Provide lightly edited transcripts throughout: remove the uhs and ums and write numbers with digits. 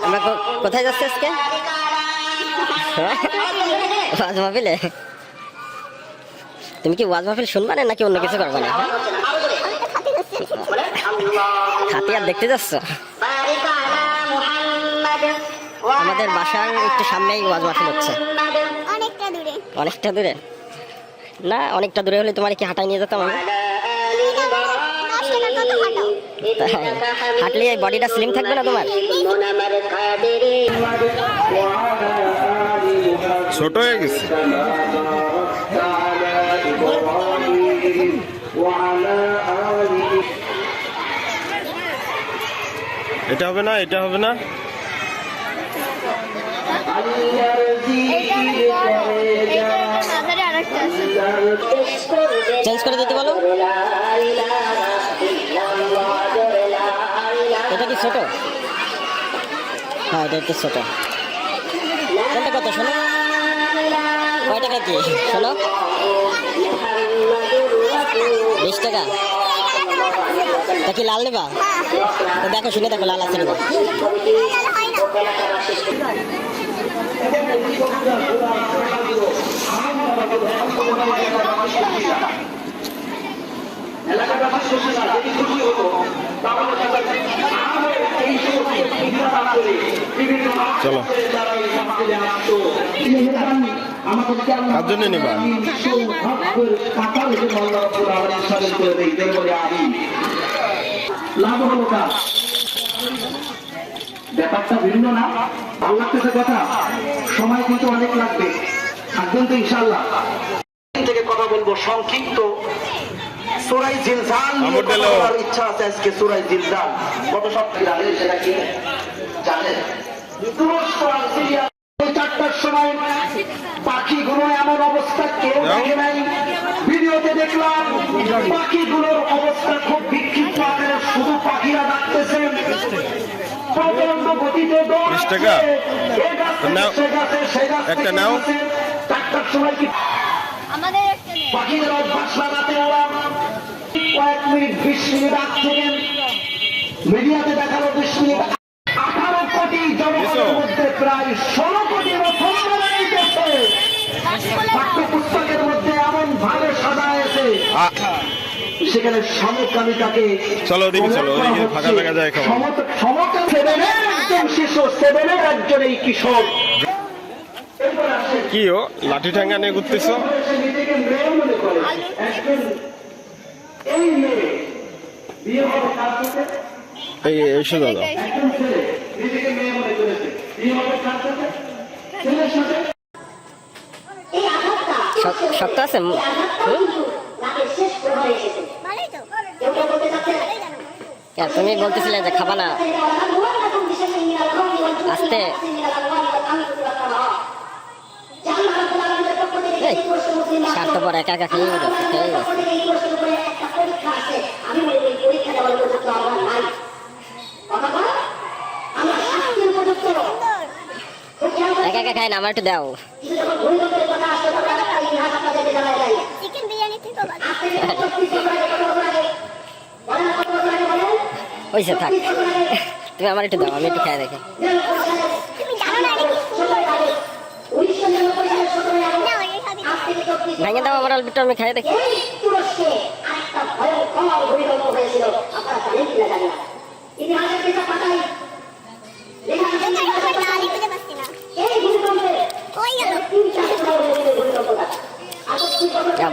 আমরা কোথায় যাচ্ছি আজকে? ওয়াজ মাহফিলে? তুমি কি ওয়াজ মাহফিল শুনবা না নাকি অন্য কিছু করবা না? খাতিয়ার দেখতে যাচ্ছ? আমাদের বাসার একটু সামনেই ওয়াজ মাহফিল হচ্ছে। অনেকটা দূরে? না, অনেকটা দূরে হলে তোমার কি হাঁটাই নিয়ে যেতাম আমি। হাঁটলে এই বডিটা স্লিম থাকবে না তোমার? ছোট হয়ে গেছে। এটা হবে না, এটা হবে না। চেঞ্জ করে দিতে বলো। এটা কি ছোট? হ্যাঁ, এটা একটু ছোট। কোনটা কত শোনো? কয় টাকা কি শোনো? 20 টাকা। তা কি লাল নেবা? দেখো, শুনে দেখো লাল আছে কিনা। চলো, কার জন্য নেবা? ব্যাপারটা ভিন্ন না? ভালো লাগতেছে কথা? সময় কিন্তু অনেক লাগবে, থাকবেন তো ইনশাআল্লাহ। থেকে কথা বলবো সংক্ষিপ্ত। সূরা জিলজাল নিয়ে কথা বলার ইচ্ছা আছে আজকে। সূরা জিলজাল কত সপ্তাহ জানেন সেটা কি জানেন? তুরস্ক আর সিরিয়া 4টার সময় পাখিগুলো এমন অবস্থা কেউ দেখে নাই। ভিডিওতে দেখলাম পাখিগুলোর অবস্থা খুব বিক্ষিপ্ত আকারে, শুধু পাখিরা ডাকতেছে, প্রচন্ড গতিতে দৌড়াচ্ছে। একটা নাও। 4টার সময় কি পাখিদের অভ্যাস লাগাতে ওরা কয়েক মিনিট 20 মিনিট আগ থেকে মিডিয়াতে দেখালো 20 মিনিট 18 কোটি জনগণের মধ্যে প্রায় 16 কোটি পাঠ্যপুস্তকের মধ্যে এমন ভাবে সাজাইছে সেখানে সমকামিতাকে। চলো ওদিকে, চলো ওদিকে, ফাঁকা ফাঁকা যায় খাবো। সমকাম 7-এর একজন শিশু, 7-এর একজন এই কিশোর। কি ও লাঠি ঠ্যাঙ্গা নিয়ে ঘুরতেছ? নিজেকে মেয়ে মনে করে। এই মেয়ে বিয়ে হবে কার সাথে? এই এসো দাদা। একজন ছেলে নিজেকে মেয়ে মনে করেছে, বিয়ে হবে কার সাথে? ছেলের সাথে। শক্ত আছে? তুমি বলতেছিলে যে খাবা না, আস্তে। স্বার্থপর একা একা খেয়ে যাচ্ছে, খেয়ে যাচ্ছে। একা একা খাই না, আমার একটু দাও। ওইসে থাক, তুমি আমার একটু দাও, আমি একটু খেয়ে দেখি। ভেঙে দাও আমার অল্প, আমি খাই দেখি।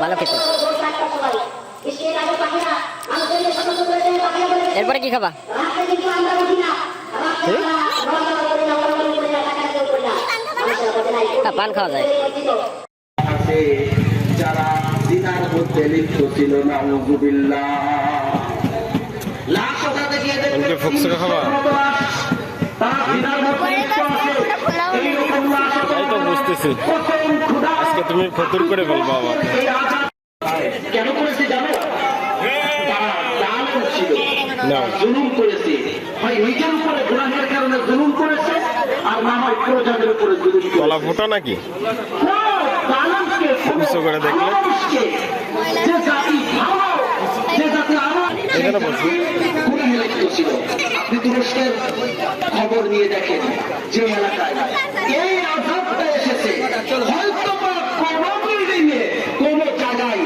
ভালো খেতে। এরপরে কি খাবা? পান খাওয়া যায়। যারা জিনার মধ্যে লিপ্ত ছিল, নাউযুবিল্লাহ। তাই তো বুঝতেছি, আজকে তুমি ফতুর করে বলবো আমাকে। কেন করেছে জানো? জুলুম করেছে, হয় নিজের উপরে গুনাহের কারণে জুলুম করেছে, আর না হয় প্রজাদের উপরে জুলুম করেছে। গলা ফোটা নাকি করে দেখলে যে জাতি ভালো, যে জাতি আমার এখানে বলছি ছিল। আপনি তুরস্কের খবর নিয়ে দেখেন, যে এলাকায় এই আঘাতটা এসেছে, হয়তো বা কোনো বিল্ডিংয়ে কোনো জায়গায়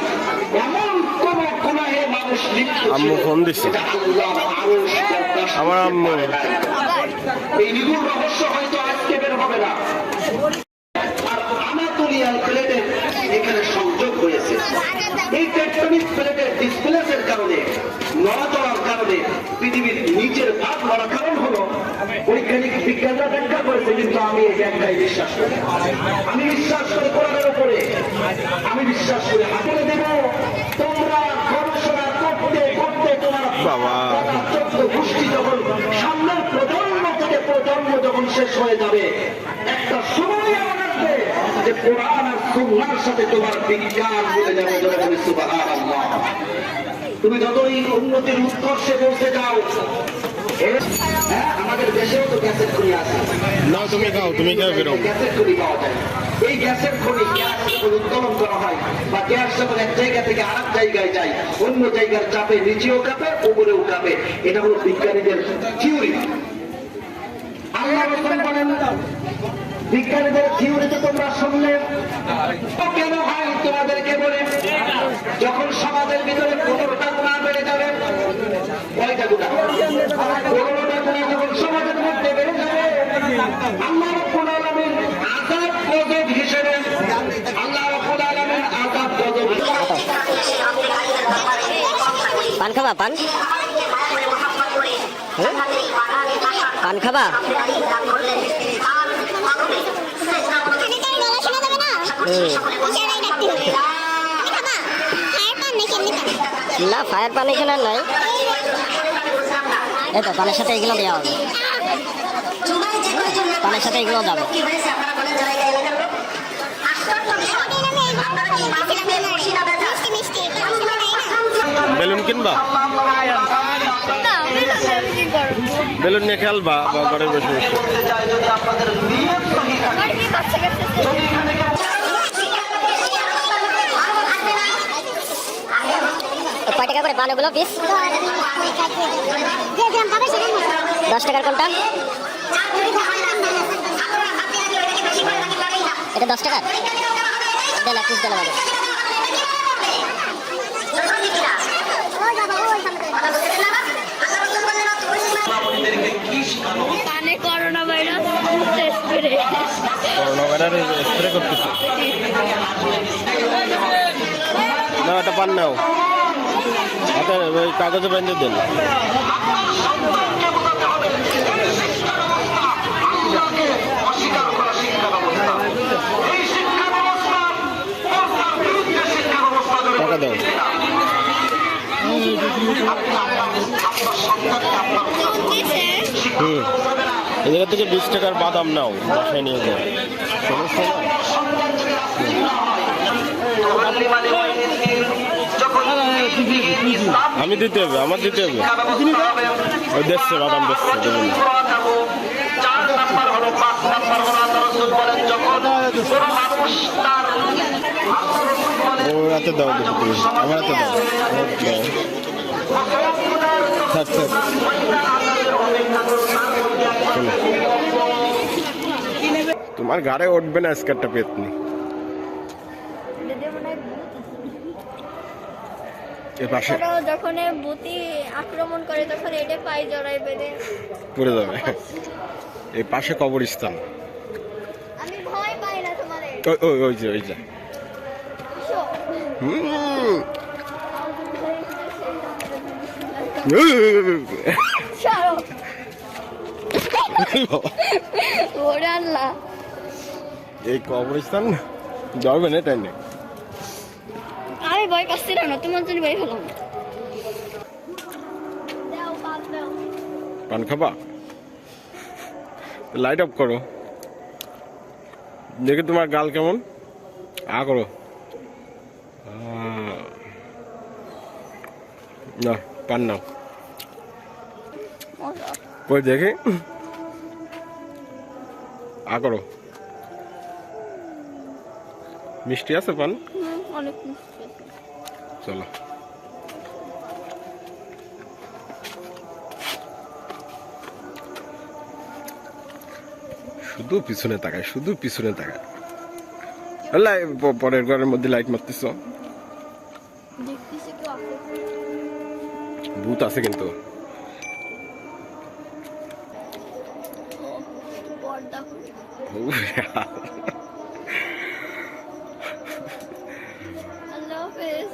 এমন কোন গুনাহে মানুষ লিপ্ত আম্মু ছিল ফোন দিচ্ছে। যেটা আল্লাহ আরশ বরদাস্ত আমার আম্মু। করে নাই। এই নিগুড় রহস্য হয়তো আজকে বের হবে না। আর আনাতোলিয়ান প্লেটের এখানে সংযোগ হয়েছে। এই টেকটনিক প্লেটের ডিসপ্লেসের কারণে, নড়াচড়ার কারণে পৃথিবীর নিচের ভাগ নড়ার কারণ হলো বৈজ্ঞানিক বিজ্ঞানরা ব্যাখ্যা করেছে, কিন্তু আমি এই ব্যাখ্যায় বিশ্বাস করি। আমি বিশ্বাস করি কোরআনের উপরে, আমি বিশ্বাস করি হাতে দেব। তোমরা গবেষণা করতে করতে তোমার বাবা। 14 গোষ্ঠী যখন সামনের প্রজন্ম থেকে প্রজন্ম যখন শেষ হয়ে যাবে, একটা সময় এমন আসবে যে কোরআন আর সুন্নাহর সাথে তোমার বিজ্ঞান মিলে যাবে। যখন সুবহানাল্লাহ, তুমি যতই উন্নতির উৎকর্ষে পৌঁছে যাও, আমাদের দেশেও তো গ্যাসের খনি আছে। না তুমি খাও, তুমি খাও বেরো। গ্যাসের খনি পাওয়া যায়। এই গ্যাসের খনি গ্যাস যখন উত্তোলন করা হয় বা গ্যাস যখন এক জায়গা থেকে আরেক জায়গায় যায়, অন্য জায়গার চাপে নিচেও কাঁপে, উপরেও কাঁপে। এটা হলো বিজ্ঞানীদের থিওরি। আল্লাহ রাসূল বলেন, বিজ্ঞানীদের থিওরিতে তোমরা শুনলে কেন হয় তোমাদেরকে বলে, যখন সমাজের ভিতরে 15টা গুনাহ বেড়ে যাবে, কয়টা গুনাহ? 15টা গুনাহ যখন সমাজের মধ্যে বেড়ে যাবে, আল্লাহ রাব্বুল আলামিন আযাব গজব হিসেবে, আল্লাহ রাব্বুল আলামিন আযাব গজব পান খাবা? পান পান খাবা? না, ফায়ার পান এখানে আর নাই। এই তো পানের সাথে এগুলো দেওয়া হবে, পানের সাথে এগুলো যাবে। বেলুন কিনবা? বেলুন নিয়ে খেলবা বা ঘরে বসে বসে? কয় টাকা করে পান ওগুলো পিস? 10 টাকার কোনটা? এটা 10 টাকা দেন, এক পিস দেন আমাদের। করোনা ভাইরাস স্প্রে করতেছে। না, এটা পান নাও, হাতে ওই কাগজে বেঁধে দেন। টাকা দাও। এই জায়গা থেকে 20 টাকার বাদাম নাও, বাসায় নিয়ে যাও, সমস্যা না। আমি দিতে হবে, আমার দিতে হবে। ওই দেখছে বাদাম দেখছে, দেবেন না। ও হাতে দাও, তুমি আমার হাতে দাও। থাক থাক, তোমার ঘাড়ে উঠবে না আজকে একটা পেতনি। যখন বুতি আক্রমণ করে তখন এটা পাই জড়াই বেঁধে পড়ে যাবে। এই পাশে কবরস্থান। আমি ভয় পাই না তোমারে। ওই যে ওই যে এই কবরস্থান যাবে না, তাই না? আমি ভয় পাচ্ছিলাম না, তোমার জন্য ভয় পেলাম। পান খাবা? লাইট অফ করো, দেখি তোমার গাল কেমন। করো না, পান নাও, কই দেখি। করো, মিষ্টি আছে পান? অনেক মিষ্টি আছে। চলো। শুধু পিছনে তাকায়, শুধু পিছনে তাকায়। পরের ঘরের মধ্যে লাইট মারতেছ, দেখতেছি কেউ আছে। ভূত আছে কিন্তু। ও, পর্দা খুলে। আল্লাহ হাফেজ।